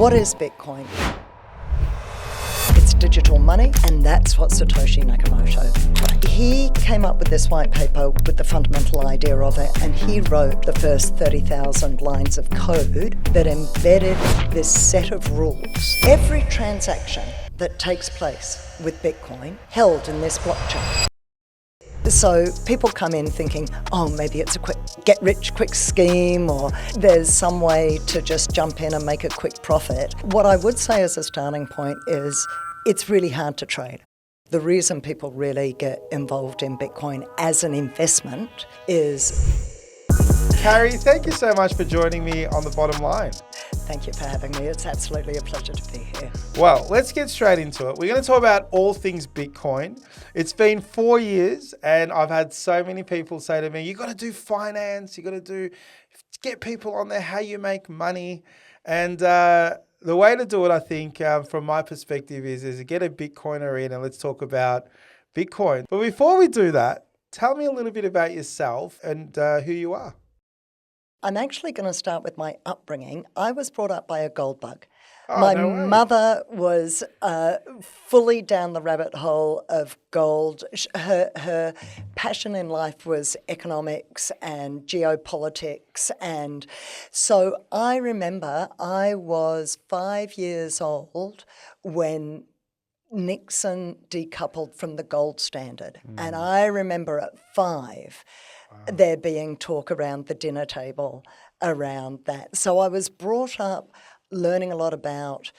What is Bitcoin? It's digital money, and that's what Satoshi Nakamoto. He came up with this white paper with the fundamental idea of it, and he wrote the first 30,000 lines of code that embedded this set of rules. Every transaction that takes place with Bitcoin held in this blockchain. So people come in thinking, oh, maybe it's a quick get-rich-quick scheme, or there's some way to just jump in and make a quick profit. What I would say as a starting point is it's really hard to trade. The reason people really get involved in Bitcoin as an investment is... Carri, thank you so much for joining me on The Bottom Line. Thank you for having me. It's absolutely a pleasure to be here. Well, let's get straight into it. We're going to talk about all things Bitcoin. It's been 4 years and I've had so many people say to me, you got to do finance, you got to get people on there, how you make money. And the way to do it, I think, from my perspective is to get a Bitcoiner in and let's talk about Bitcoin. But before we do that, tell me a little bit about yourself and who you are. I'm actually going to start with my upbringing. I was brought up by a gold bug. Oh, my no way. mother was fully down the rabbit hole of gold. Her passion in life was economics and geopolitics. And so I remember I was 5 years old when Nixon decoupled from the gold standard. And I remember at 5, there being talk around the dinner table around that. So I was brought up learning a lot about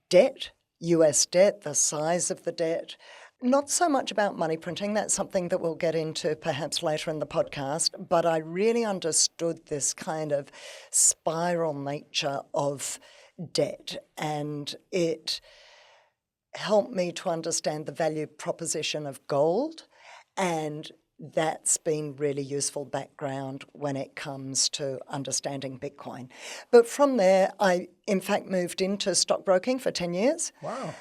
debt, US debt, the size of the debt, not so much about money printing. That's something that we'll get into perhaps later in the podcast, but I really understood this kind of spiral nature of debt, and it helped me to understand the value proposition of gold, and that's been really useful background when it comes to understanding Bitcoin. But from there, I, in fact, moved into stockbroking for 10 years. Wow.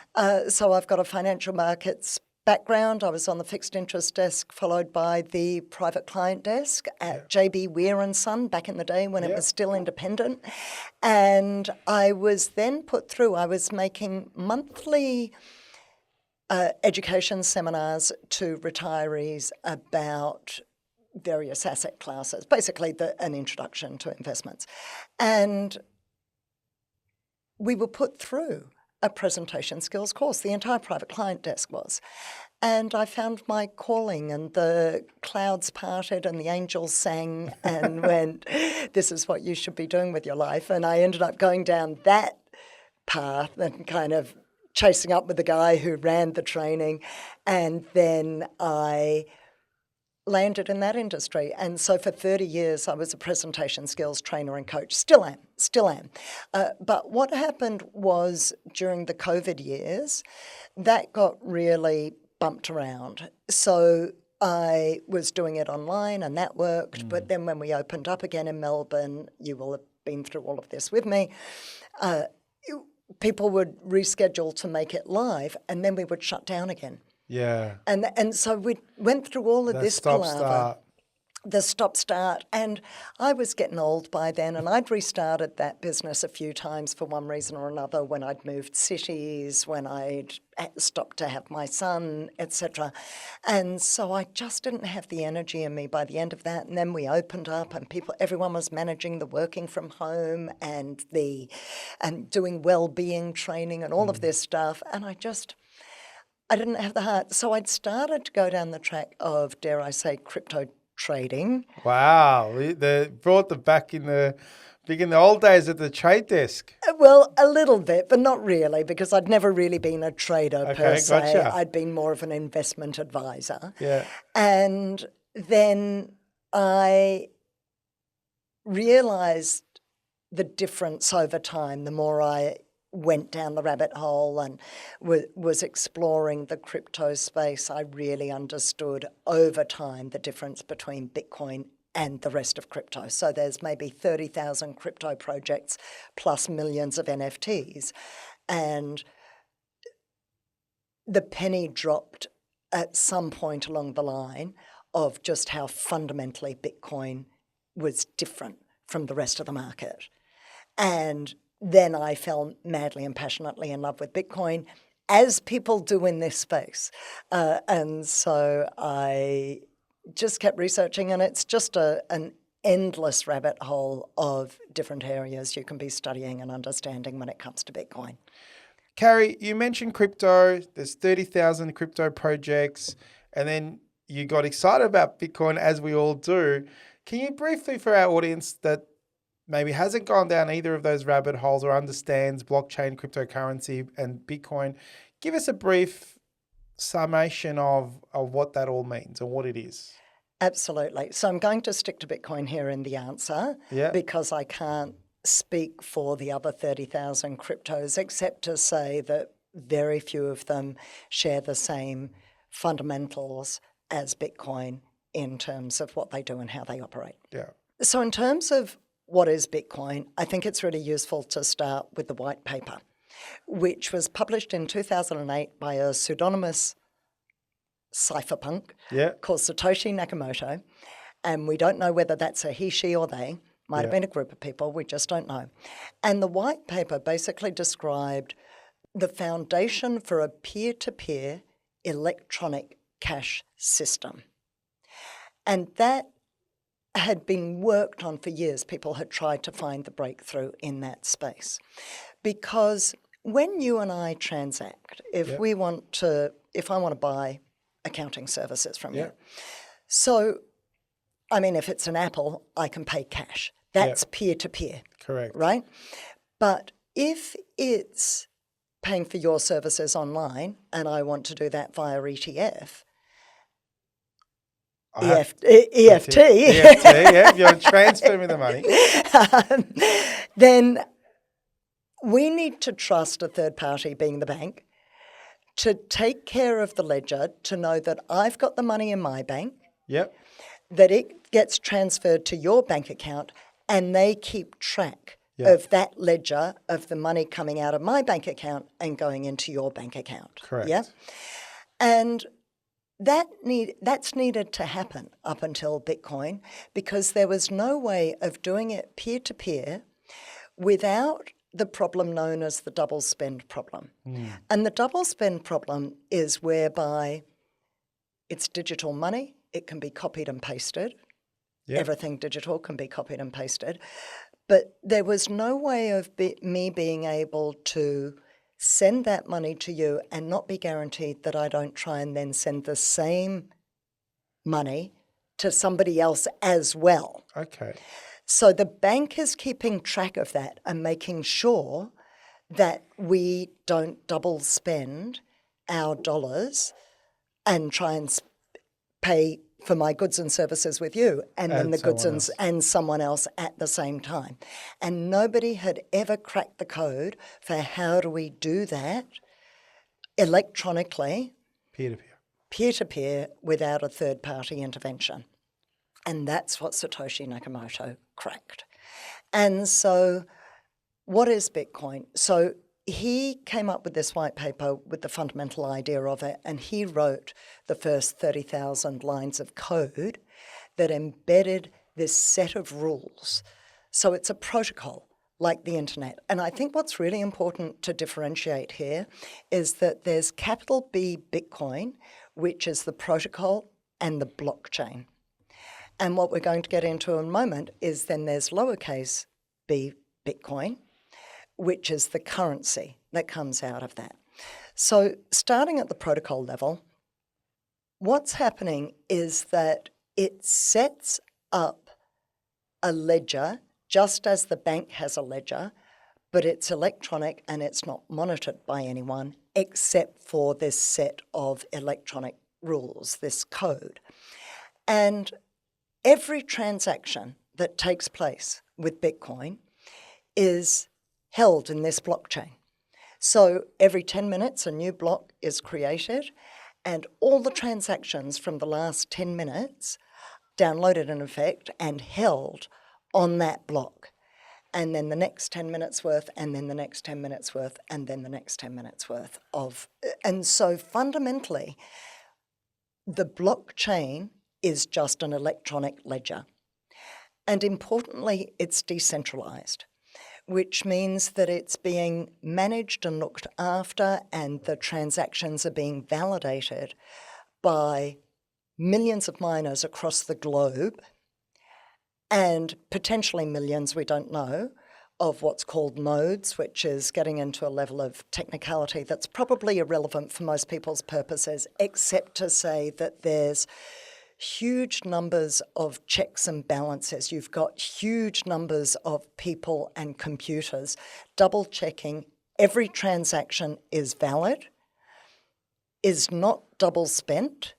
So I've got a financial markets background. I was on the fixed interest desk, followed by the private client desk at JB Weir and Son back in the day when it was still independent. And I was then put through, I was making monthly education seminars to retirees about various asset classes, basically an introduction to investments. And we were put through a presentation skills course, the entire private client desk was. And I found my calling, and the clouds parted and the angels sang and went, this is what you should be doing with your life. And I ended up going down that path and kind of chasing up with the guy who ran the training, and then I landed in that industry. And so for 30 years, I was a presentation skills trainer and coach. Still am. But what happened was during the COVID years, that got really bumped around. So I was doing it online and that worked. But then when we opened up again in Melbourne, you will have been through all of this with me, people would reschedule to make it live, and then we would shut down again. Yeah. And so we went through all of this palaver, the stop-start, and I was getting old by then, and I'd restarted that business a few times for one reason or another, when I'd moved cities, when I'd stopped to have my son, etc. And so I just didn't have the energy in me by the end of that. And then we opened up, and everyone was managing the working from home and doing well-being training and all of this stuff, and I didn't have the heart. So I'd started to go down the track of, dare I say, crypto trading. Wow. They brought the back in the old days at the trade desk. Well, a little bit, but not really, because I'd never really been a trader per se. Gotcha. I'd been more of an investment advisor. Yeah. And then I realized the difference over time, the more I went down the rabbit hole and was exploring the crypto space. I really understood over time the difference between Bitcoin and the rest of crypto. So there's maybe 30,000 crypto projects plus millions of NFTs. And the penny dropped at some point along the line of just how fundamentally Bitcoin was different from the rest of the market. And then I fell madly and passionately in love with Bitcoin, as people do in this space. And so I just kept researching, and it's just an endless rabbit hole of different areas you can be studying and understanding when it comes to Bitcoin. Carri, you mentioned crypto. There's 30,000 crypto projects, and then you got excited about Bitcoin, as we all do. Can you briefly, for our audience that maybe hasn't gone down either of those rabbit holes or understands blockchain, cryptocurrency, and Bitcoin, give us a brief summation of what that all means and what it is? Absolutely. So I'm going to stick to Bitcoin here in the answer because I can't speak for the other 30,000 cryptos, except to say that very few of them share the same fundamentals as Bitcoin in terms of what they do and how they operate. Yeah. So in terms of what is Bitcoin, I think it's really useful to start with the white paper, which was published in 2008 by a pseudonymous cypherpunk called Satoshi Nakamoto. And we don't know whether that's a he, she, or they. Might have been a group of people, we just don't know. And the white paper basically described the foundation for a peer-to-peer electronic cash system. And that had been worked on for years. People had tried to find the breakthrough in that space. Because when you and I transact, if I want to buy accounting services from you, so I mean, if it's an Apple, I can pay cash. That's peer-to-peer. Correct. Right? But if it's paying for your services online and I want to do that via ETF, EFT, if you want to transfer me the money, then we need to trust a third party, being the bank, to take care of the ledger, to know that I've got the money in my bank, that it gets transferred to your bank account, and they keep track of that ledger of the money coming out of my bank account and going into your bank account. Correct. Yeah? And that's needed to happen up until Bitcoin, because there was no way of doing it peer-to-peer without the problem known as the double spend problem. And the double spend problem is whereby it's digital money, it can be copied and pasted. Everything digital can be copied and pasted. But there was no way of me being able to send that money to you and not be guaranteed that I don't try and then send the same money to somebody else as well. Okay. So the bank is keeping track of that and making sure that we don't double spend our dollars and try and pay for my goods and services with you and then the goods and someone else at the same time. And nobody had ever cracked the code for how do we do that electronically, peer-to-peer, without a third-party intervention. And that's what Satoshi Nakamoto cracked. And so what is Bitcoin? So he came up with this white paper with the fundamental idea of it, and he wrote the first 30,000 lines of code that embedded this set of rules. So it's a protocol like the internet. And I think what's really important to differentiate here is that there's capital B Bitcoin, which is the protocol and the blockchain. And what we're going to get into in a moment is then there's lowercase b Bitcoin, which is the currency that comes out of that. So starting at the protocol level, what's happening is that it sets up a ledger just as the bank has a ledger, but it's electronic and it's not monitored by anyone except for this set of electronic rules, this code. And every transaction that takes place with Bitcoin is held in this blockchain. So every 10 minutes a new block is created, and all the transactions from the last 10 minutes downloaded in effect and held on that block. And then the next 10 minutes worth, and then the next 10 minutes worth, and then the next 10 minutes worth of. And so fundamentally, the blockchain is just an electronic ledger. And importantly, it's decentralized, which means that it's being managed and looked after, and the transactions are being validated by millions of miners across the globe, and potentially millions, we don't know, of what's called nodes, which is getting into a level of technicality that's probably irrelevant for most people's purposes, except to say that there's huge numbers of checks and balances. You've got huge numbers of people and computers double checking every transaction is valid, is not double spent,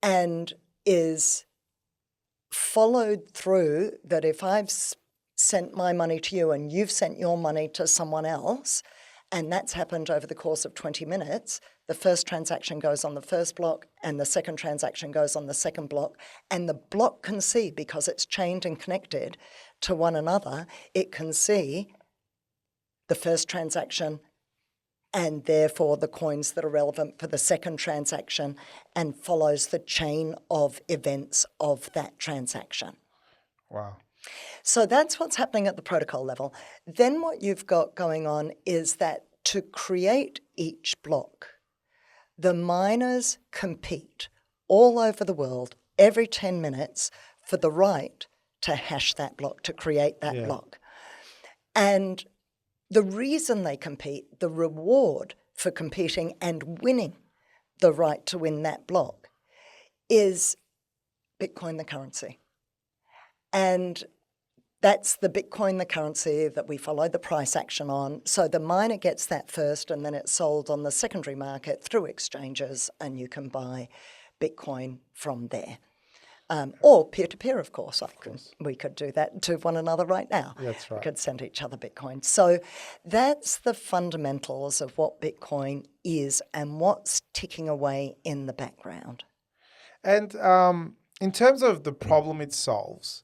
and is followed through, that if I've sent my money to you and you've sent your money to someone else, and that's happened over the course of 20 minutes, the first transaction goes on the first block and the second transaction goes on the second block, and the block can see, because it's chained and connected to one another, it can see the first transaction and therefore the coins that are relevant for the second transaction, and follows the chain of events of that transaction. Wow. So that's what's happening at the protocol level. Then what you've got going on is that to create each block, the miners compete all over the world every 10 minutes for the right to hash that block, to create that block. And the reason they compete, the reward for competing and winning the right to win that block, is Bitcoin, the currency. And that's the Bitcoin, the currency, that we follow the price action on. So the miner gets that first, and then it's sold on the secondary market through exchanges, and you can buy Bitcoin from there. Or peer-to-peer, of course. We could do that to one another right now. That's right. We could send each other Bitcoin. So that's the fundamentals of what Bitcoin is and what's ticking away in the background. And in terms of the problem it solves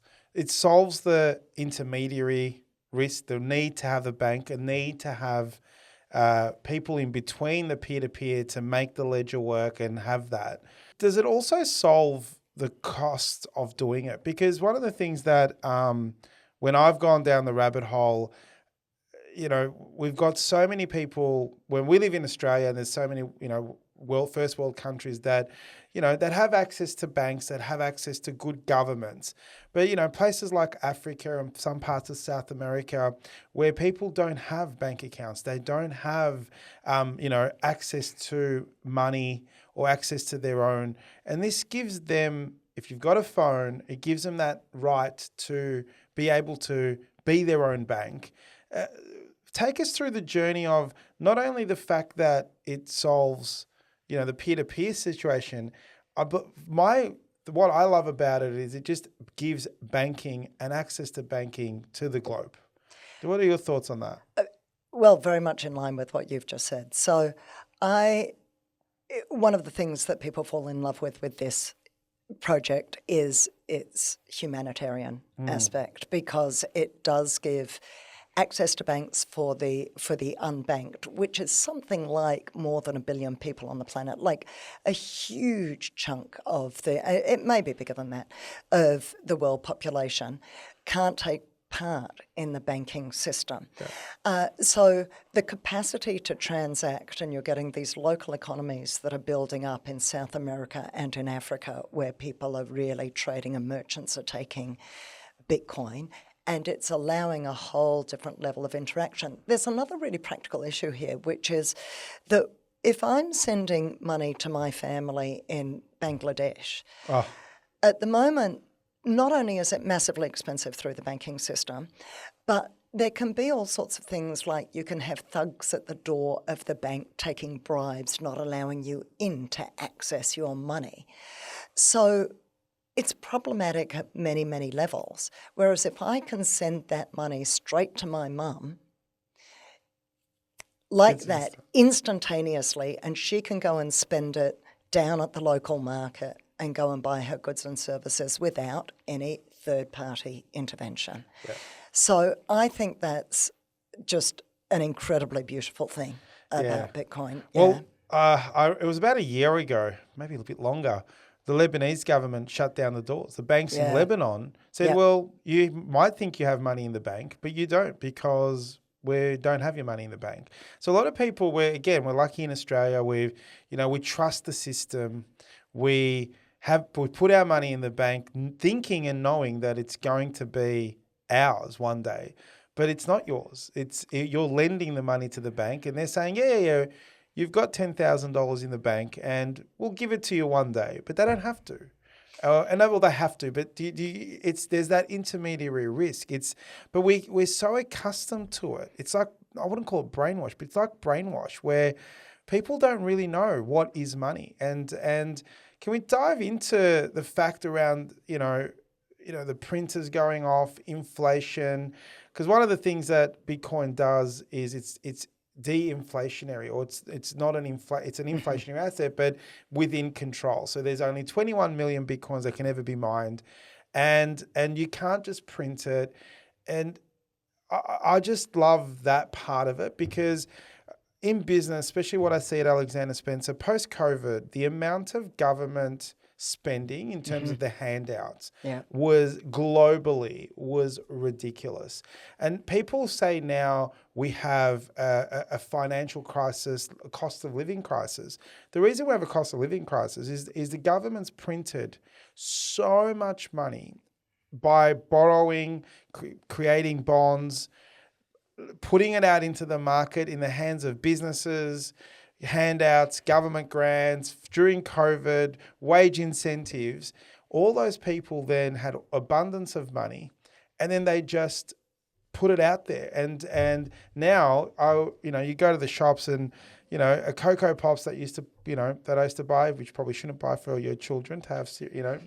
the intermediary risk, the need to have the bank, a need to have people in between the peer-to-peer to make the ledger work and have that. Does it also solve the cost of doing it? Because one of the things that when I've gone down the rabbit hole, we've got so many people, when we live in Australia, and there's so many, first world countries that, that have access to banks, that have access to good governments. But, places like Africa and some parts of South America where people don't have bank accounts, they don't have, access to money or access to their own. And this gives them, if you've got a phone, it gives them that right to be able to be their own bank. Take us through the journey of not only the fact that it solves, the peer-to-peer situation, but what I love about it is it just gives banking and access to banking to the globe. What are your thoughts on that? Well, very much in line with what you've just said. So one of the things that people fall in love with this project is its humanitarian aspect, because it does give access to banks for the unbanked, which is something like more than 1 billion people on the planet, like a huge chunk of it may be bigger than that, of the world population can't take part in the banking system. Yeah. So the capacity to transact, and you're getting these local economies that are building up in South America and in Africa, where people are really trading and merchants are taking Bitcoin, and it's allowing a whole different level of interaction. There's another really practical issue here, which is that if I'm sending money to my family in Bangladesh, at the moment, not only is it massively expensive through the banking system, but there can be all sorts of things, like you can have thugs at the door of the bank taking bribes, not allowing you in to access your money. So it's problematic at many, many levels. Whereas if I can send that money straight to my mum, like that, instantaneously, and she can go and spend it down at the local market and go and buy her goods and services without any third-party intervention. Yeah. So I think that's just an incredibly beautiful thing about Bitcoin. Well, it was about a year ago, maybe a little bit longer, the Lebanese government shut down the doors. The banks in Yeah. Lebanon said, Yeah. well, you might think you have money in the bank, but you don't, because we don't have your money in the bank. So a lot of people, we're lucky in Australia. We trust the system. We put our money in the bank thinking and knowing that it's going to be ours one day, but it's not yours. You're lending the money to the bank, and they're saying, yeah, you've got $10,000 in the bank, and we'll give it to you one day, but they don't have to. They have to, but there's that intermediary risk. But we're so accustomed to it. It's like, I wouldn't call it brainwash, but it's like brainwash, where people don't really know what is money. And can we dive into the fact around, the printers going off, inflation? Because one of the things that Bitcoin does is it's de-inflationary, or it's not it's an inflationary asset, but within control. So there's only 21 million Bitcoins that can ever be mined, and you can't just print it. And I just love that part of it, because in business, especially what I see at Alexander Spencer, post-COVID, the amount of government spending in terms of the handouts was ridiculous. And people say now we have a financial crisis, a cost of living crisis. The reason we have a cost of living crisis is the government's printed so much money by borrowing, creating bonds, putting it out into the market in the hands of businesses, handouts, government grants, during COVID, wage incentives. All those people then had abundance of money, and then they just put it out there. And now, you go to the shops, and a Cocoa Pops that I used to buy, which probably shouldn't buy for your children to have,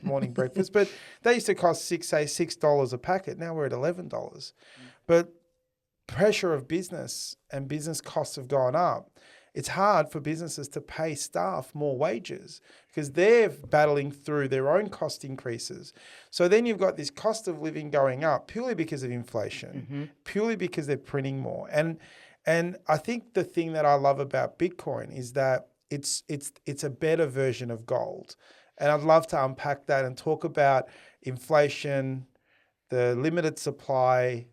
morning breakfast, but they used to cost $6 a packet. Now we're at $11. But pressure of business and business costs have gone up. It's hard for businesses to pay staff more wages because they're battling through their own cost increases. So then you've got this cost of living going up purely because of inflation, purely because they're printing more. And I think the thing that I love about Bitcoin is that it's a better version of gold. And I'd love to unpack that and talk about inflation, the limited supply,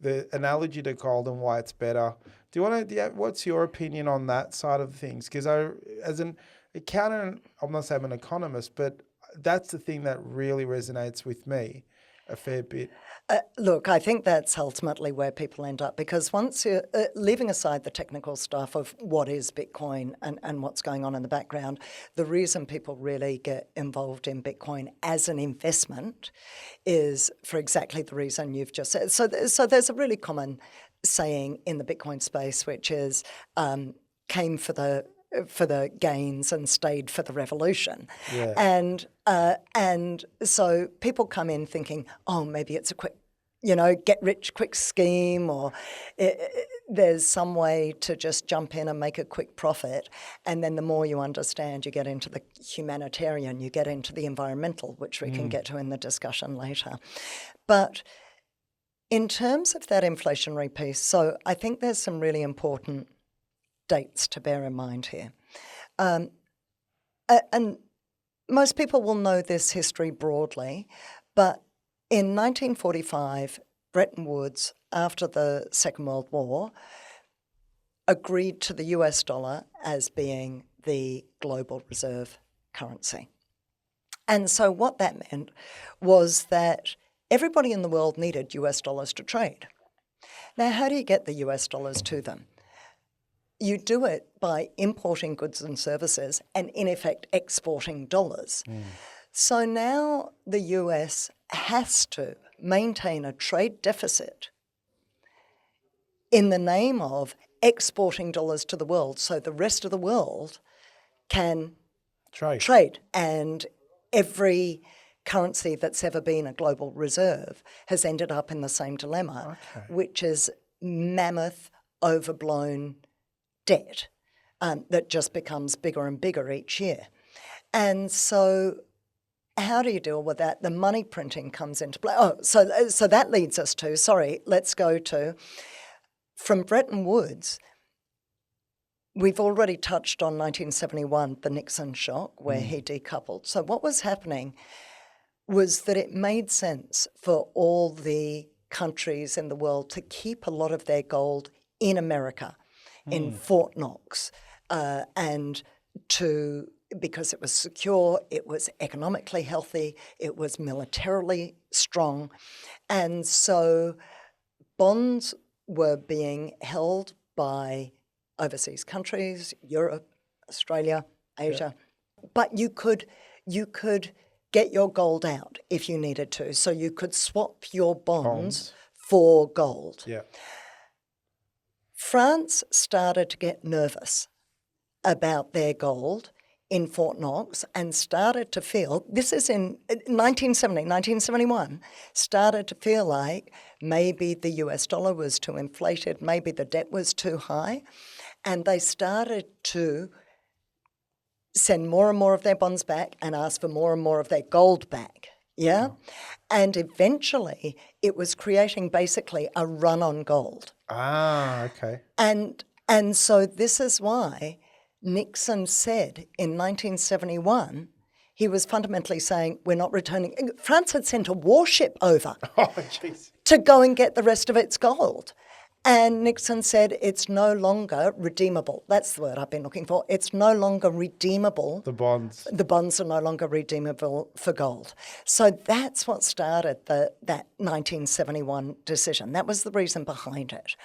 the analogy to gold and why it's better. What's your opinion on that side of things? Because as an accountant, I'm not saying I'm an economist, but that's the thing that really resonates with me a fair bit. Look, I think that's ultimately where people end up, because once you're leaving aside the technical stuff of what is Bitcoin and what's going on in the background, the reason people really get involved in Bitcoin as an investment is for exactly the reason you've just said. So there's a really common saying in the Bitcoin space, which is came for the gains and stayed for the revolution. Yeah. And so people come in thinking, oh, maybe it's a quick, get rich quick scheme, or there's some way to just jump in and make a quick profit. And then the more you understand, you get into the humanitarian, you get into the environmental, which we can get to in the discussion later. But in terms of that inflationary piece, so I think there's some really important dates to bear in mind here. And most people will know this history broadly, but in 1945, Bretton Woods, after the Second World War, agreed to the US dollar as being the global reserve currency. And so what that meant was that everybody in the world needed US dollars to trade. Now, how do you get the US dollars to them? You do it by importing goods and services and, in effect, exporting dollars. So now the US has to maintain a trade deficit in the name of exporting dollars to the world so the rest of the world can trade. And every currency that's ever been a global reserve has ended up in the same dilemma, which is mammoth, overblown debt that just becomes bigger and bigger each year. And so how do you deal with that? The money printing comes into play. So that leads us to, let's go to, from Bretton Woods, we've already touched on 1971, the Nixon shock, where he decoupled. So what was happening was that it made sense for all the countries in the world to keep a lot of their gold in America, in Fort Knox, and because it was secure, it was economically healthy, it was militarily strong. And so bonds were being held by overseas countries, Europe, Australia, Asia. But you could get your gold out if you needed to. So you could swap your bonds for gold. Yeah. France started to get nervous about their gold in Fort Knox and started to feel, this is in 1971, started to feel like maybe the US dollar was too inflated, maybe the debt was too high, and they started to send more and more of their bonds back and ask for more and more of their gold back. Yeah? And eventually it was creating basically a run on gold. Ah, okay. And so this is why Nixon said in 1971, he was fundamentally saying, we're not returning. France had sent a warship over to go and get the rest of its gold. And Nixon said it's no longer redeemable. That's the word I've been looking for. It's no longer redeemable. The bonds. The bonds are no longer redeemable for gold. So that's what started that 1971 decision. That was the reason behind it.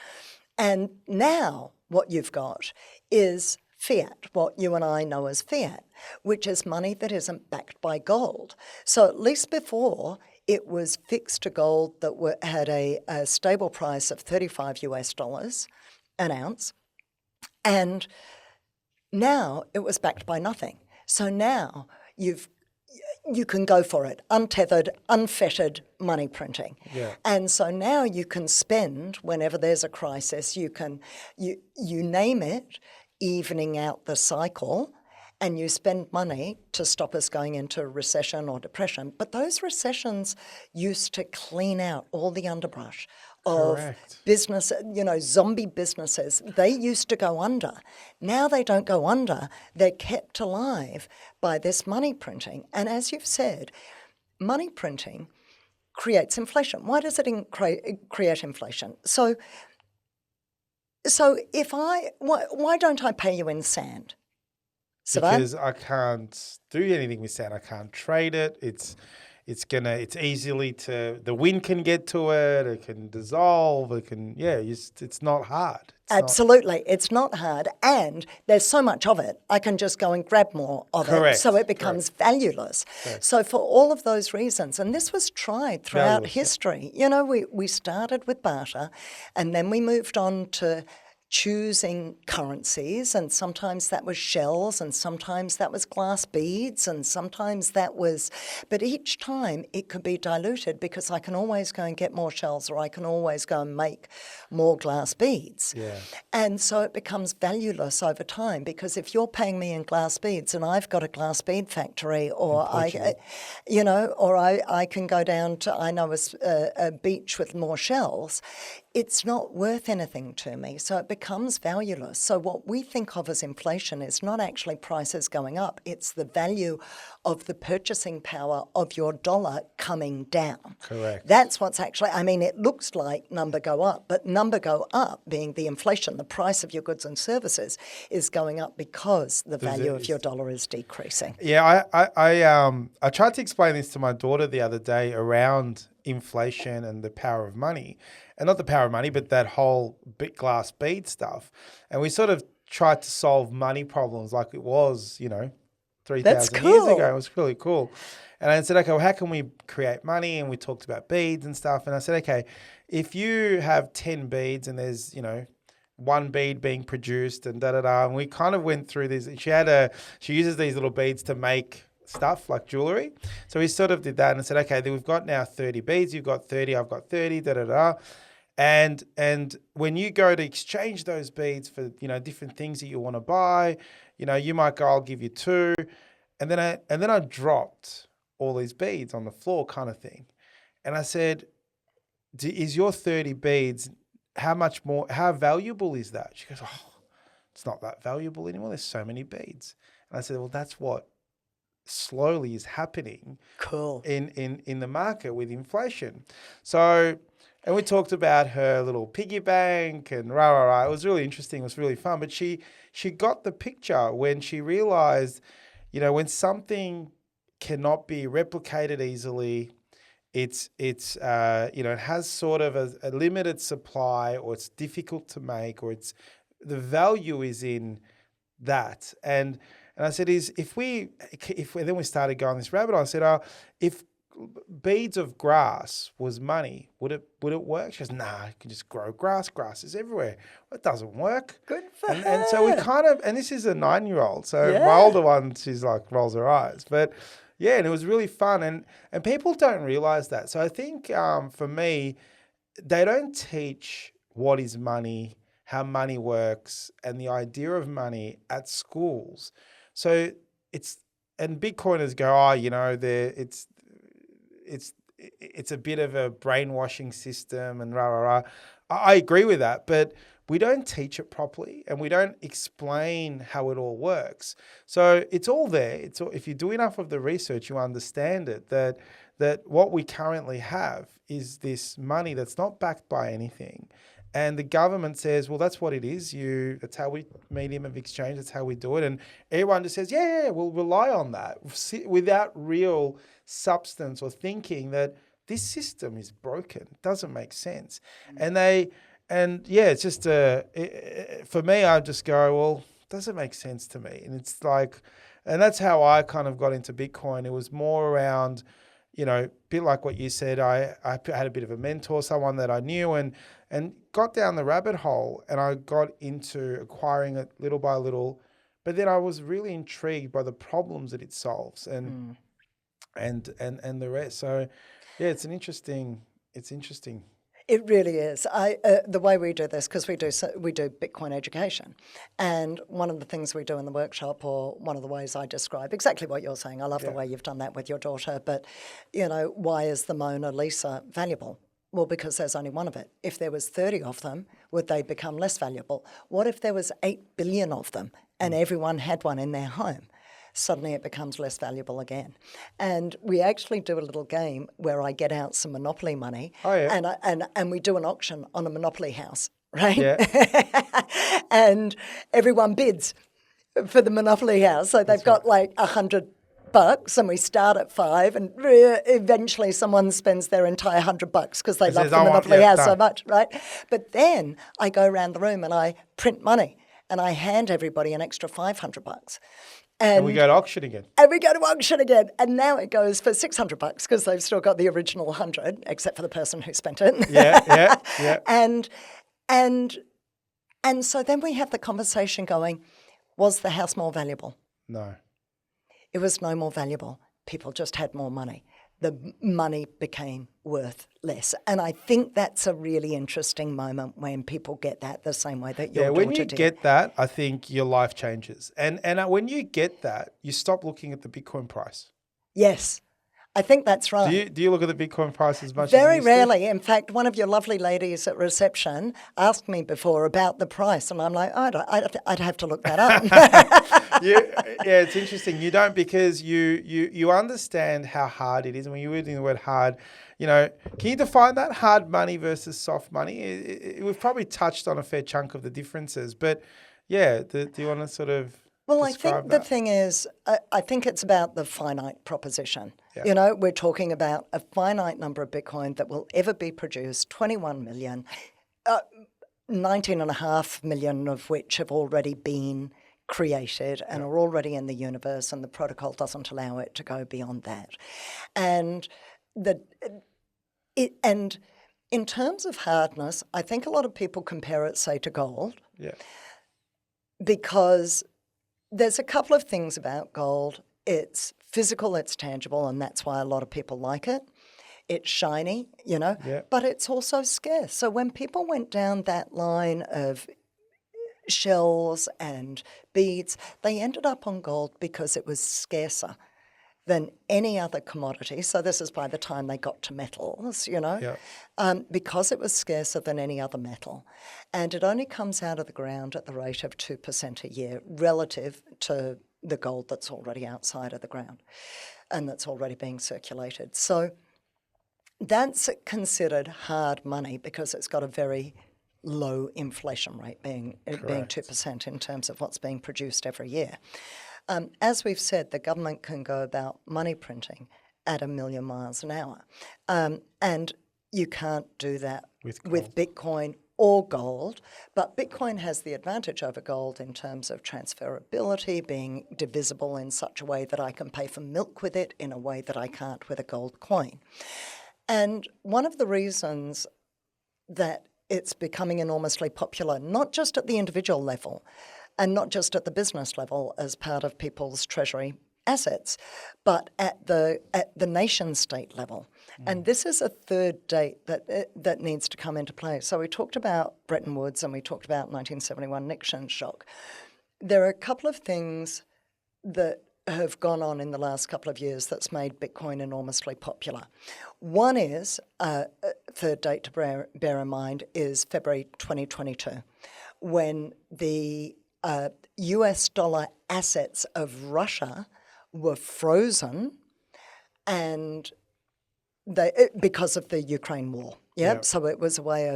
And now what you've got is fiat, what you and I know as fiat, which is money that isn't backed by gold. So at least before, it was fixed to gold that had a stable price of 35 US dollars an ounce. And now it was backed by nothing. So now you can go for it, untethered, unfettered money printing. Yeah. And so now you can spend whenever there's a crisis, you name it, evening out the cycle, and you spend money to stop us going into recession or depression. But those recessions used to clean out all the underbrush of business, zombie businesses. They used to go under. Now they don't go under. They're kept alive by this money printing. And as you've said, money printing creates inflation. Why does it create inflation? So why don't I pay you in sand? Because I can't do anything with sand. I can't trade it. It's easily the wind can get to it. It can dissolve. It's not hard. Absolutely. It's not hard. And there's so much of it, I can just go and grab more of it. So it becomes valueless. Correct. So for all of those reasons, and this was tried throughout history, we started with barter and then we moved on to choosing currencies, and sometimes that was shells and sometimes that was glass beads and sometimes that was, but each time it could be diluted because I can always go and get more shells or I can always go and make more glass beads. Yeah. And so it becomes valueless over time because if you're paying me in glass beads and I've got a glass bead factory or I can go down to, a beach with more shells, it's not worth anything to me, so it becomes valueless. So what we think of as inflation is not actually prices going up, it's the value of the purchasing power of your dollar coming down. Correct. That's what's actually, it looks like number go up, but number go up being the inflation, the price of your goods and services is going up because the value of your dollar is decreasing. Yeah, I tried to explain this to my daughter the other day around inflation and the power of money. And not the power of money, but that whole glass bead stuff. And we sort of tried to solve money problems like it was, 3,000 years ago. It was really cool. And I said, okay, well, how can we create money? And we talked about beads and stuff. And I said, okay, if you have 10 beads and there's, one bead being produced and da-da-da. And we kind of went through this. She uses these little beads to make stuff like jewelry. So we sort of did that and said, okay, then we've got now 30 beads. You've got 30, I've got 30, da-da-da. And when you go to exchange those beads for, different things that you want to buy, you might go, I'll give you 2. And then I dropped all these beads on the floor kind of thing. And I said, is your 30 beads, how valuable is that? She goes, it's not that valuable anymore. There's so many beads. And I said, well, that's what slowly is happening Cool. in the market with inflation. So, and we talked about her little piggy bank and rah, rah, rah. It was really interesting. It was really fun. But she got the picture when she realized, when something cannot be replicated easily, it has sort of a limited supply, or it's difficult to make, or the value is in that. And I said, if then we started going this rabbit hole. I said, if beads of grass was money, would it work? She goes, nah, you can just grow grass. Grass is everywhere. Well, it doesn't work. Good for her. And so we kind of, and this is a 9-year-old. So Yeah. my older one, she's like rolls her eyes. But yeah, and it was really fun. And people don't realize that. So I think for me, they don't teach what is money, how money works, and the idea of money at schools. So and Bitcoiners go, it's a bit of a brainwashing system and rah, rah, rah. I agree with that, but we don't teach it properly and we don't explain how it all works. So it's all there. If you do enough of the research, you understand it, that what we currently have is this money that's not backed by anything. And the government says, well, that's what it is. That's how medium of exchange, that's how we do it. And everyone just says, yeah, we'll rely on that without real substance or thinking that this system is broken. It doesn't make sense. It's just for me, I just go, well, it doesn't make sense to me. And it's like, and that's how I kind of got into Bitcoin. It was more around, a bit like what you said. I had a bit of a mentor, someone that I knew, and got down the rabbit hole, and I got into acquiring it little by little. But then I was really intrigued by the problems that it solves and the rest. So yeah, it's interesting. It really is. The way we do this, because we do Bitcoin education, and one of the things we do in the workshop, or one of the ways I describe exactly what you're saying. I love the way you've done that with your daughter. But why is the Mona Lisa valuable? Well, because there's only one of it. If there was 30 of them, would they become less valuable? What if there was 8 billion of them and everyone had one in their home? Suddenly it becomes less valuable again. And we actually do a little game where I get out some Monopoly money and we do an auction on a Monopoly house, right? Yeah. And everyone bids for the Monopoly house. So they've got like $100 and we start at 5 and eventually someone spends their entire $100 because they love the Monopoly house so much, right? But then I go around the room and I print money and I hand everybody an extra $500. And we go to auction again. And now it goes for $600 because they've still got the original 100, except for the person who spent it. Yeah. And so then we have the conversation going, was the house more valuable? No. It was no more valuable. People just had more money. The money became worth less. And I think that's a really interesting moment when people get that the same way that your daughter did. When you get that, I think your life changes. And when you get that, you stop looking at the Bitcoin price. Yes, I think that's right. Do you look at the Bitcoin price as much Very as you rarely. In fact, one of your lovely ladies at reception asked me before about the price, and I'm like, I'd have to look that up. Yeah, it's interesting. You don't, because you understand how hard it is. And when you're using the word hard, can you define that, hard money versus soft money? We've probably touched on a fair chunk of the differences, but yeah, do you want to sort of Well, I think the thing is, I think it's about the finite proposition. Yeah. We're talking about a finite number of Bitcoin that will ever be produced, 21 million, 19.5 million of which have already been created and are already in the universe, and the protocol doesn't allow it to go beyond that. And in terms of hardness, I think a lot of people compare it, say, to gold. Yeah. Because there's a couple of things about gold. It's physical, it's tangible, and that's why a lot of people like it. It's shiny, but it's also scarce. So when people went down that line of shells and beads, they ended up on gold because it was scarcer. than any other commodity. So this is by the time they got to metals, because it was scarcer than any other metal. And it only comes out of the ground at the rate of 2% a year relative to the gold that's already outside of the ground and that's already being circulated. So that's considered hard money because it's got a very low inflation rate, being 2% in terms of what's being produced every year. As we've said, the government can go about money printing at 1,000,000 miles an hour. And you can't do that with Bitcoin or gold. But Bitcoin has the advantage over gold in terms of transferability, being divisible in such a way that I can pay for milk with it in a way that I can't with a gold coin. And one of the reasons that it's becoming enormously popular, not just at the individual level and not just at the business level as part of people's treasury assets, but at the nation-state level. And this is a third date that needs to come into play. So we talked about Bretton Woods and we talked about 1971 Nixon shock. There are a couple of things that have gone on in the last couple of years that's made Bitcoin enormously popular. One is, third date to bear in mind, is February 2022, when the US dollar assets of Russia were frozen and because of the Ukraine war. Yep. So it was a way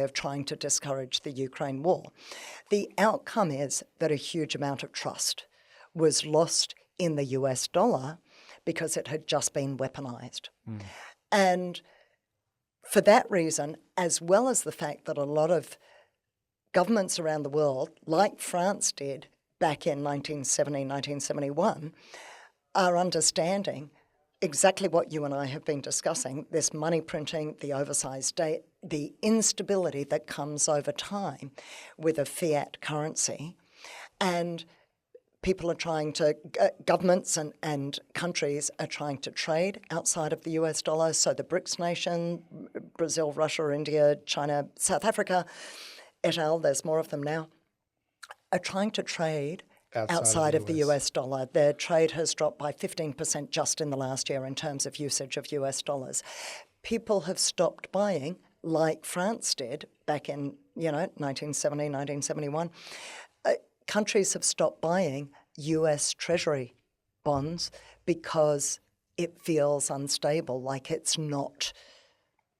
of trying to discourage the Ukraine war. The outcome is that a huge amount of trust was lost in the US dollar because it had just been weaponized. And for that reason, as well as the fact that a lot of governments around the world, like France did back in 1970, 1971, are understanding exactly what you and I have been discussing, this money printing, the oversized debt, the instability that comes over time with a fiat currency. And governments and countries are trying to trade outside of the US dollar. So the BRICS nation, Brazil, Russia, India, China, South Africa, et al., there's more of them now, are trying to trade outside of the US dollar. Their trade has dropped by 15% just in the last year in terms of usage of US dollars. People have stopped buying, like France did back in 1970, 1971. Countries have stopped buying US Treasury bonds because it feels unstable, like it's not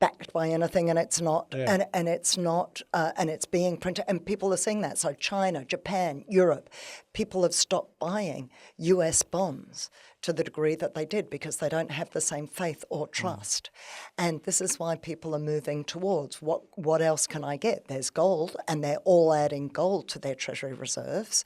backed by anything, and it's not, and it's being printed, and people are seeing that. So China, Japan, Europe, people have stopped buying US bonds to the degree that they did because they don't have the same faith or trust. And this is why people are moving towards what else can I get? There's gold, and they're all adding gold to their treasury reserves.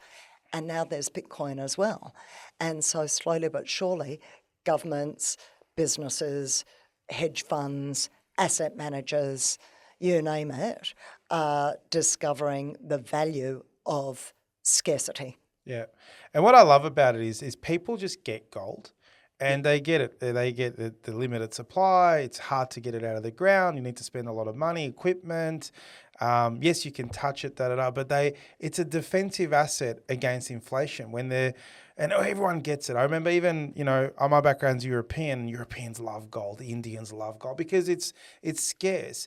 And now there's Bitcoin as well. And so slowly but surely, governments, businesses, hedge funds, asset managers, you name it, are discovering the value of scarcity. Yeah. And what I love about it is people just get gold and they get it. They get the limited supply. It's hard to get it out of the ground. You need to spend a lot of money, equipment. Yes, you can touch it, but it's a defensive asset against inflation and everyone gets it. I remember even, my background's European. Europeans love gold. Indians love gold because it's scarce.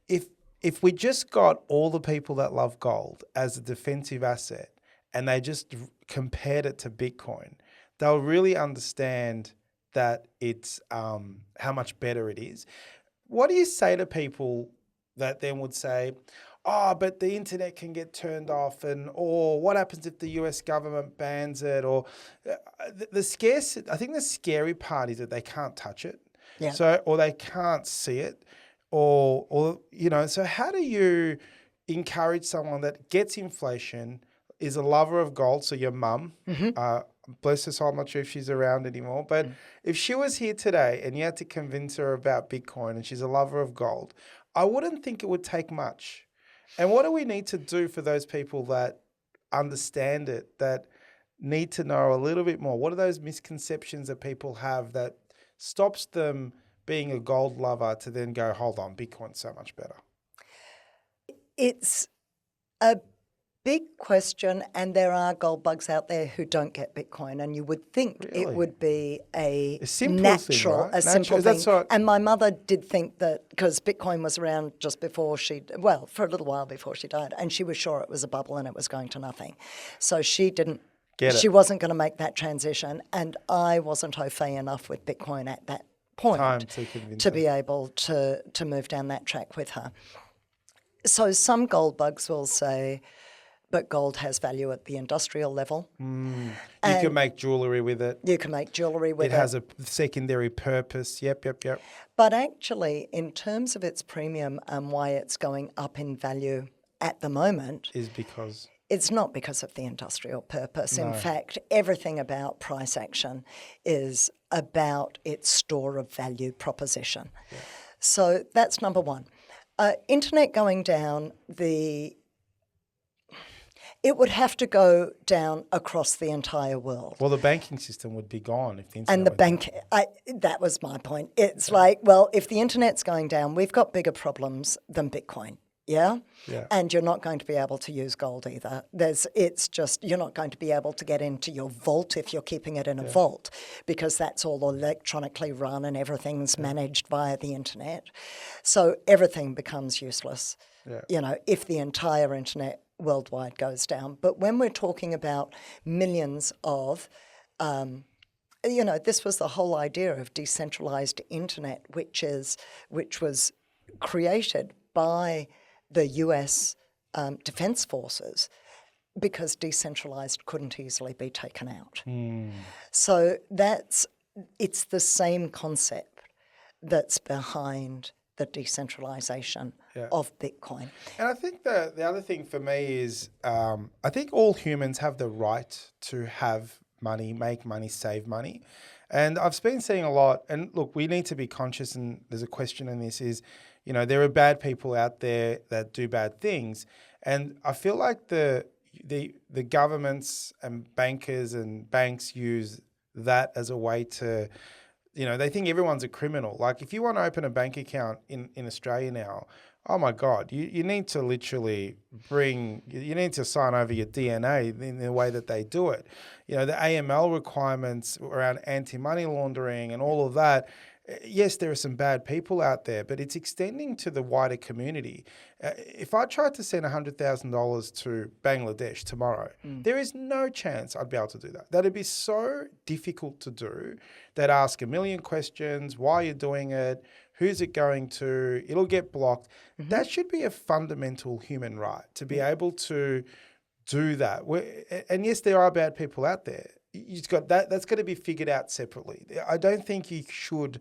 If we just got all the people that love gold as a defensive asset and they just compared it to Bitcoin, they'll really understand that it's how much better it is. What do you say to people that then would say, oh, but the internet can get turned off, or what happens if the US government bans it? Or I think the scary part is that they can't touch it, or they can't see it, or So how do you encourage someone that gets inflation, is a lover of gold? So your mum, bless her soul, I'm not sure if she's around anymore, but if she was here today and you had to convince her about Bitcoin and she's a lover of gold, I wouldn't think it would take much. And what do we need to do for those people that understand it, that need to know a little bit more? What are those misconceptions that people have that stops them being a gold lover to then go, hold on, Bitcoin's so much better? It's a big question, and there are gold bugs out there who don't get Bitcoin, and you would think Really? it would be a simple natural, thing, right? simple That's thing. what- And my mother did think that because Bitcoin was around just before for a little while before she died, and she was sure it was a bubble and it was going to nothing. So she didn't. She wasn't going to make that transition, and I wasn't au fait enough with Bitcoin at that point to be able to move down that track with her. So some gold bugs will say, but gold has value at the industrial level. You can make jewellery with it. You can make jewellery with it. It has a secondary purpose. Yep. But actually, in terms of its premium and why it's going up in value at the moment, Is because... it's not because of the industrial purpose. No. In fact, everything about price action is about its store of value proposition. Yeah. So that's number one. Internet going down, it would have to go down across the entire world. Well, the banking system would be gone if the internet went down. That was my point. It's like, well, if the internet's going down, we've got bigger problems than Bitcoin. Yeah? And you're not going to be able to use gold either. You're not going to be able to get into your vault if you're keeping it in a vault, because that's all electronically run and everything's managed via the internet. So everything becomes useless, if the entire internet worldwide goes down. But when we're talking about millions of, this was the whole idea of decentralized internet, which was created by the US Defence Forces, because decentralized couldn't easily be taken out. So it's the same concept that's behind the decentralization of Bitcoin. And I think the other thing for me is I think all humans have the right to have money, make money, save money. And I've been seeing a lot, and look, we need to be conscious, and there's a question in this is, there are bad people out there that do bad things. And I feel like the governments and bankers and banks use that as a way to, they think everyone's a criminal. Like if you want to open a bank account in Australia now, oh my God, you need to literally you need to sign over your DNA in the way that they do it. The AML requirements around anti-money laundering and all of that. Yes, there are some bad people out there, but it's extending to the wider community. If I tried to send $100,000 to Bangladesh tomorrow, there is no chance I'd be able to do that. That'd be so difficult to do. They'd ask a million questions. Why are you doing it? Who's it going to? It'll get blocked. That should be a fundamental human right to be able to do that. And yes, there are bad people out there. You've got that's got to be figured out separately. I don't think you should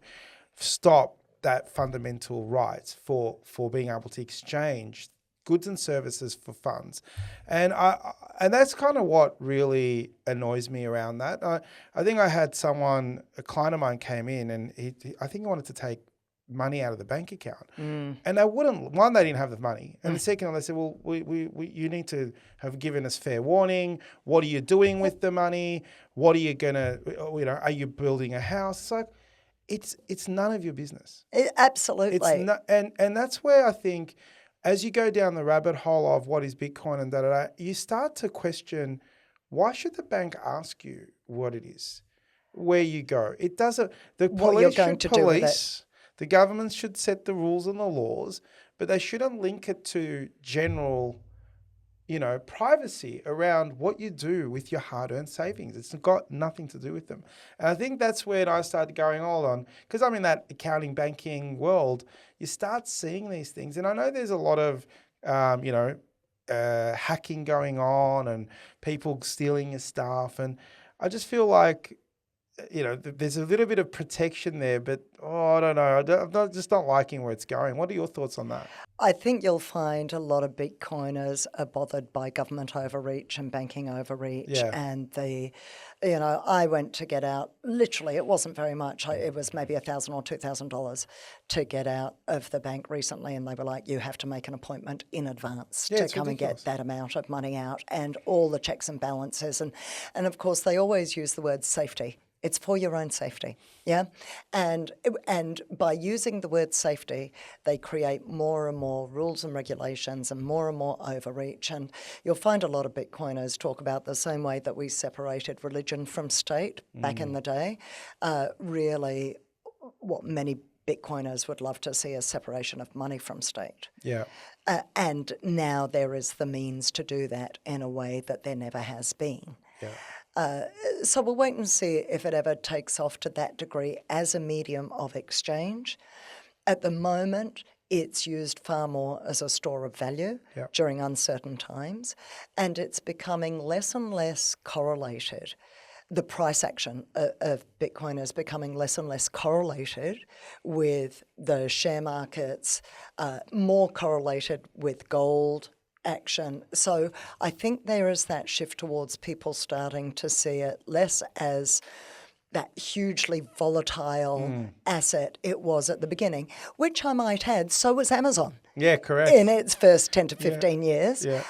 stop that fundamental right for being able to exchange goods and services for funds. And that's kind of what really annoys me around that. I think I had a client of mine came in, and I think he wanted to take money out of the bank account. And they wouldn't, one, they didn't have the money. And the second one, they said, well, you need to have given us fair warning. What are you doing with the money? What are you going to, are you building a house? It's like, it's none of your business. Absolutely. It's not, and that's where I think as you go down the rabbit hole of what is Bitcoin and you start to question, why should the bank ask you what it is, where you go? It doesn't, the police should police. The governments should set the rules and the laws, but they shouldn't link it to general, privacy around what you do with your hard-earned savings. It's got nothing to do with them. And I think that's where I started going, hold on, because I'm in that accounting, banking world, you start seeing these things. And I know there's a lot of, hacking going on and people stealing your stuff. And I just feel like, there's a little bit of protection there, but I don't know. I'm just not liking where it's going. What are your thoughts on that? I think you'll find a lot of Bitcoiners are bothered by government overreach and banking overreach. And I went to get out, literally, it wasn't very much. It was maybe $1,000 or $2,000 to get out of the bank recently. And they were like, you have to make an appointment in advance to come and get that amount of money out, and all the checks and balances. And of course, they always use the word safety It's for your own safety, yeah? And by using the word safety, they create more and more rules and regulations and more overreach. And you'll find a lot of Bitcoiners talk about the same way that we separated religion from state back in the day. Really, what many Bitcoiners would love to see a separation of money from state. Yeah. And now there is the means to do that in a way that there never has been. Yeah. So we'll wait and see if it ever takes off to that degree as a medium of exchange. At the moment, it's used far more as a store of value during uncertain times, and it's becoming less and less correlated. The price action of Bitcoin is becoming less and less correlated with the share markets, more correlated with gold action. So I think there is that shift towards people starting to see it less as that hugely volatile asset it was at the beginning, which I might add, so was Amazon. Yeah, correct. In its first 10 to 15 years. Yeah.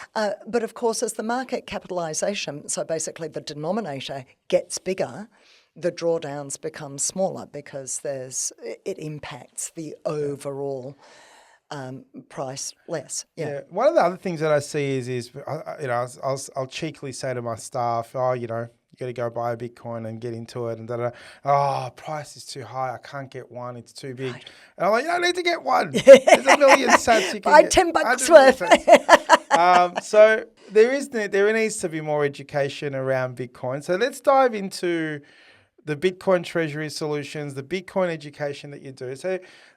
But of course, as the market capitalisation, so basically the denominator gets bigger, the drawdowns become smaller because it impacts the overall price less. Yeah. One of the other things that I see is I'll cheekily say to my staff, you got to go buy a Bitcoin and get into it, and price is too high, I can't get one, it's too big. Right. And I'm like, you don't need to get one. There's a million sats you can buy get. $10 worth. So there needs to be more education around Bitcoin. So let's dive into the Bitcoin Treasury Solutions, the Bitcoin education that you do.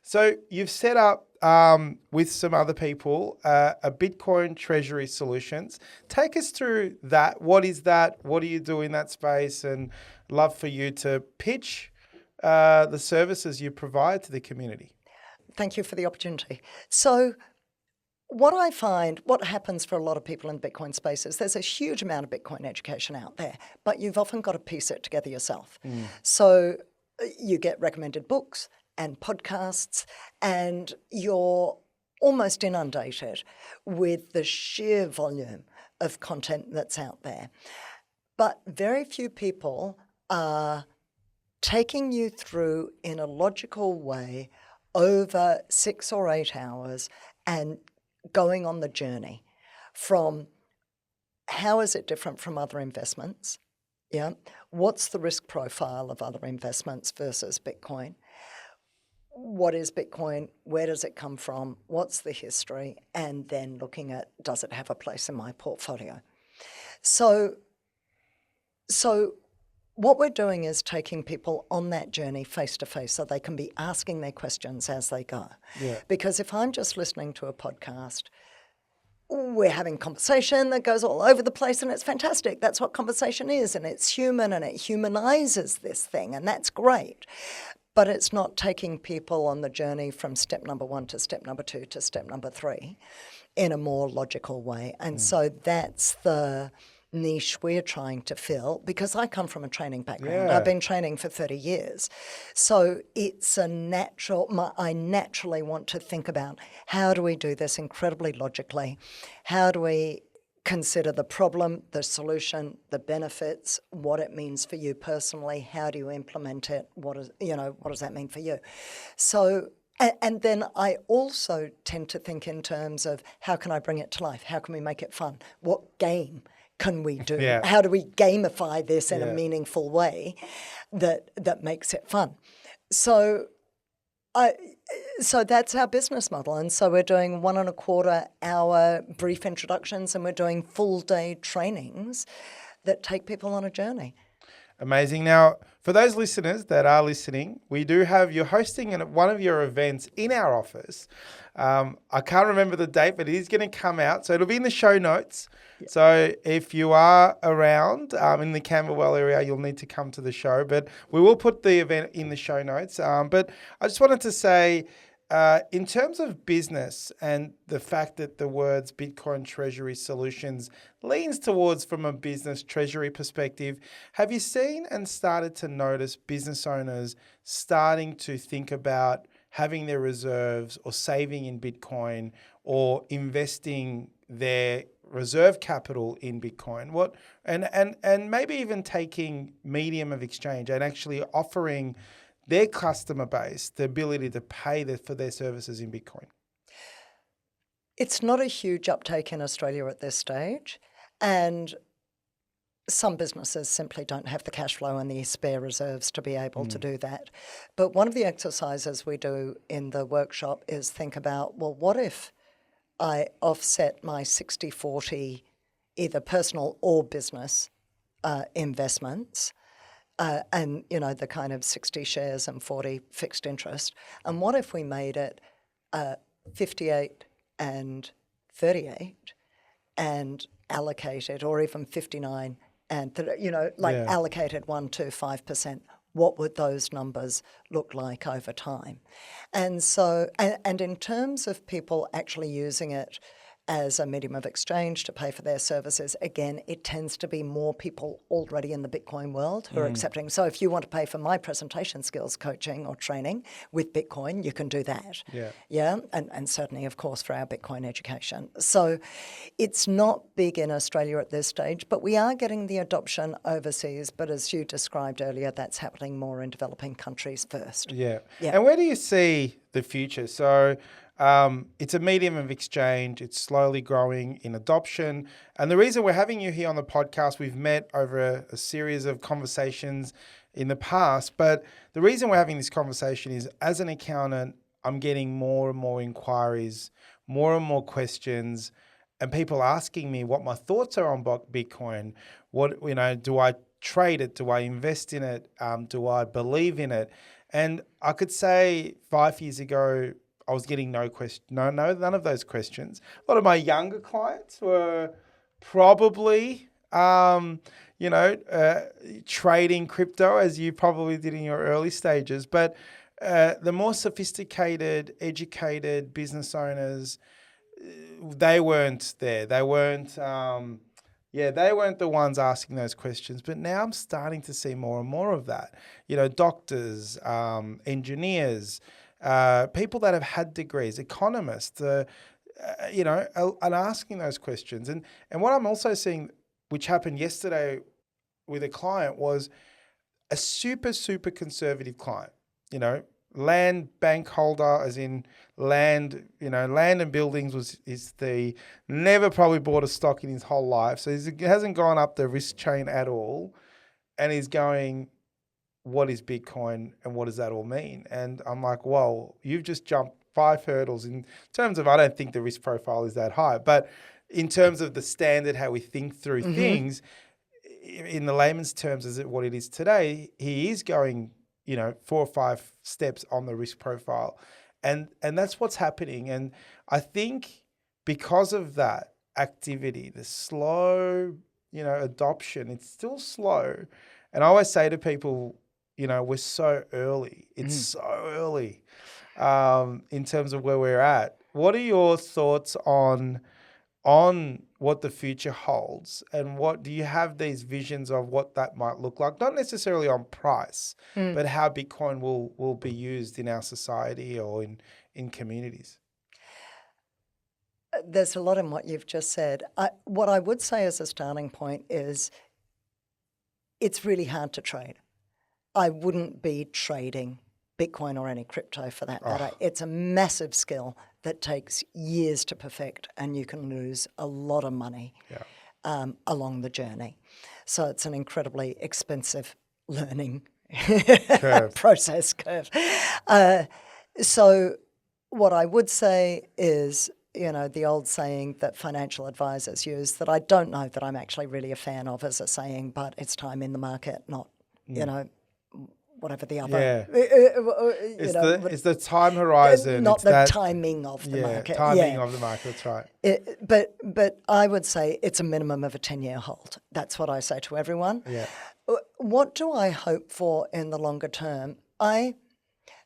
So you've set up with some other people a Bitcoin Treasury Solutions. Take us through that. What is that? What do you do in that space? And love for you to pitch the services you provide to the community. Thank you for the opportunity. So what I find, what happens for a lot of people in the Bitcoin space is there's a huge amount of Bitcoin education out there, but you've often got to piece it together yourself. So you get recommended books and podcasts, and you're almost inundated with the sheer volume of content that's out there. But very few people are taking you through in a logical way over 6 or 8 hours and going on the journey from how is it different from other investments? Yeah. What's the risk profile of other investments versus Bitcoin? What is Bitcoin? Where does it come from? What's the history? And then looking at, does it have a place in my portfolio? So what we're doing is taking people on that journey face to face so they can be asking their questions as they go. Yeah. Because if I'm just listening to a podcast, we're having conversation that goes all over the place, and it's fantastic. That's what conversation is, and it's human, and it humanizes this thing, and that's great. But it's not taking people on the journey from step number 1 to step number 2 to step number 3 in a more logical way. And so that's the niche we're trying to fill, because I come from a training background. I've been training for 30 years. So it's I naturally want to think about, how do we do this incredibly logically? How do we consider the problem, the solution, the benefits, what it means for you personally? How do you implement it? What does that mean for you? So, and then I also tend to think in terms of, how can I bring it to life? How can we make it fun? What game can we do? Yeah. How do we gamify this in a meaningful way that makes it fun? So that's our business model. And so we're doing 1.25 hour brief introductions, and we're doing full day trainings that take people on a journey. Amazing. Now, for those listeners that are listening, you're hosting one of your events in our office. I can't remember the date, but it is going to come out. So it'll be in the show notes. Yep. So if you are around in the Camberwell area, you'll need to come to the show. But we will put the event in the show notes. But I just wanted to say, in terms of business and the fact that the words Bitcoin Treasury Solutions leans towards from a business treasury perspective, have you seen and started to notice business owners starting to think about having their reserves or saving in Bitcoin or investing their reserve capital in Bitcoin. What and maybe even taking medium of exchange and actually offering their customer base the ability to pay for their services in Bitcoin? It's not a huge uptake in Australia at this stage, and some businesses simply don't have the cash flow and the spare reserves to be able to do that. But one of the exercises we do in the workshop is think about, well, what if I offset my 60-40 either personal or business investments and, the kind of 60 shares and 40 fixed interest. And what if we made it 58 and 38 and allocated, or even 59 and, allocated 1 to 5%? What would those numbers look like over time? And so, and in terms of people actually using it as a medium of exchange to pay for their services, again, it tends to be more people already in the Bitcoin world who are accepting. So if you want to pay for my presentation skills coaching or training with Bitcoin, you can do that. Yeah. And certainly, of course, for our Bitcoin education. So it's not big in Australia at this stage, but we are getting the adoption overseas. But as you described earlier, that's happening more in developing countries first. Yeah. And where do you see the future? So it's a medium of exchange. It's slowly growing in adoption. And the reason we're having you here on the podcast, we've met over a series of conversations in the past. But the reason we're having this conversation is, as an accountant, I'm getting more and more inquiries, more and more questions, and people asking me what my thoughts are on Bitcoin. What, do I trade it? Do I invest in it? Do I believe in it? And I could say 5 years ago, I was getting none of those questions. A lot of my younger clients were probably, trading crypto, as you probably did in your early stages. But the more sophisticated, educated business owners, they weren't there. They weren't, they weren't the ones asking those questions. But now I'm starting to see more and more of that. Doctors, engineers, people that have had degrees, economists, and asking those questions. And what I'm also seeing, which happened yesterday with a client, was a super, super conservative client. Land bank holder, as in land, land and buildings never probably bought a stock in his whole life. So he hasn't gone up the risk chain at all. And he's going, what is Bitcoin and what does that all mean? And I'm like, whoa, you've just jumped 5 hurdles in terms of, I don't think the risk profile is that high, but in terms of the standard, how we think through things, in the layman's terms, as what it is today, he is going, 4 or 5 steps on the risk profile. And that's what's happening. And I think because of that activity, the slow, adoption, it's still slow. And I always say to people, we're so early. It's so early in terms of where we're at. What are your thoughts on what the future holds, and what do you have these visions of what that might look like? Not necessarily on price, but how Bitcoin will be used in our society or in communities. There's a lot in what you've just said. What I would say as a starting point is it's really hard to trade. I wouldn't be trading Bitcoin or any crypto for that matter. It's a massive skill that takes years to perfect, and you can lose a lot of money along the journey. So it's an incredibly expensive learning process curve. So what I would say is, the old saying that financial advisors use that I don't know that I'm actually really a fan of as a saying, but it's time in the market, not, whatever the other. It's the time horizon. Not the timing of the market. Timing of the market, that's right. But I would say it's a minimum of a 10-year hold. That's what I say to everyone. Yeah. What do I hope for in the longer term? I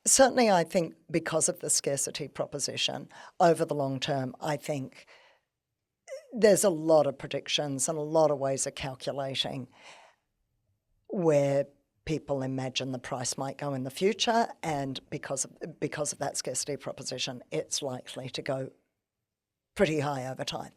think because of the scarcity proposition, over the long term, I think there's a lot of predictions and a lot of ways of calculating where people imagine the price might go in the future, and because of that scarcity proposition, it's likely to go pretty high over time.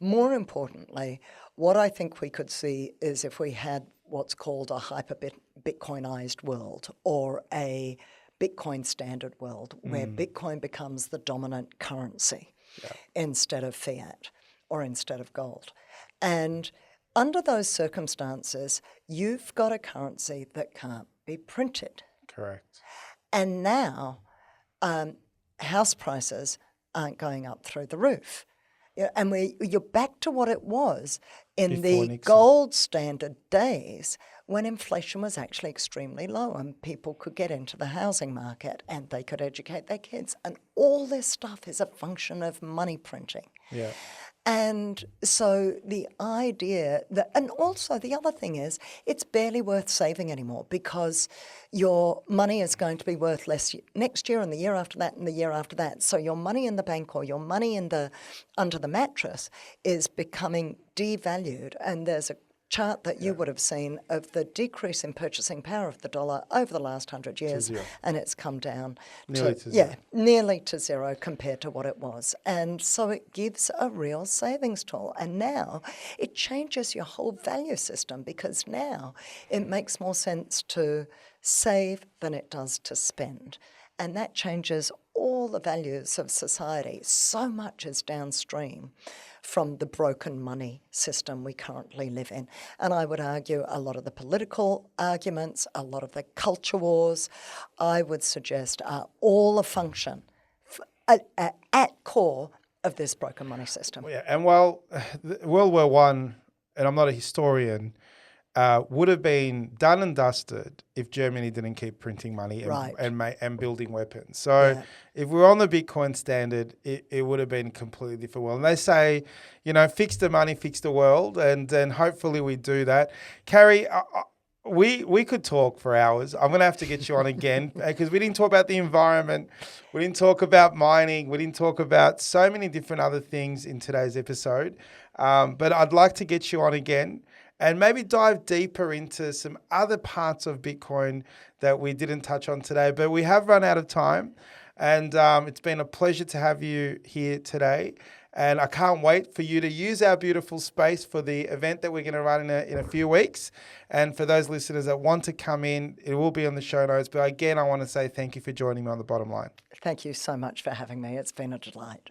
More importantly, what I think we could see is if we had what's called a hyper-Bitcoinized world or a Bitcoin standard world where Bitcoin becomes the dominant currency instead of fiat or instead of gold. And under those circumstances, you've got a currency that can't be printed. Correct. And now house prices aren't going up through the roof. And you're back to what it was in Before the Nixon. gold standard days when inflation was actually extremely low and people could get into the housing market and they could educate their kids. And all this stuff is a function of money printing. Yeah. And so the idea that, and also the other thing is, it's barely worth saving anymore because your money is going to be worth less next year and the year after that and the year after that. So your money in the bank or your money under the mattress is becoming devalued. And there's a chart that you would have seen of the decrease in purchasing power of the dollar over the last 100 years, and it's come down nearly to zero compared to what it was. And so it gives a real savings tool. And now it changes your whole value system because now it makes more sense to save than it does to spend. And that changes all the values of society. So much is downstream from the broken money system we currently live in. And I would argue a lot of the political arguments, a lot of the culture wars, I would suggest are all a function at core of this broken money system. Yeah, and while World War One, and I'm not a historian, would have been done and dusted if Germany didn't keep printing money and building weapons. So if we're on the Bitcoin standard, it would have been a completely different world. And they say, fix the money, fix the world, and then hopefully we do that. Carri, we could talk for hours. I'm going to have to get you on again because we didn't talk about the environment. We didn't talk about mining. We didn't talk about so many different other things in today's episode. But I'd like to get you on again and maybe dive deeper into some other parts of Bitcoin that we didn't touch on today. But we have run out of time, and it's been a pleasure to have you here today. And I can't wait for you to use our beautiful space for the event that we're going to run in a few weeks. And for those listeners that want to come in, it will be on the show notes. But again, I want to say thank you for joining me on The Bottom Line. Thank you so much for having me. It's been a delight.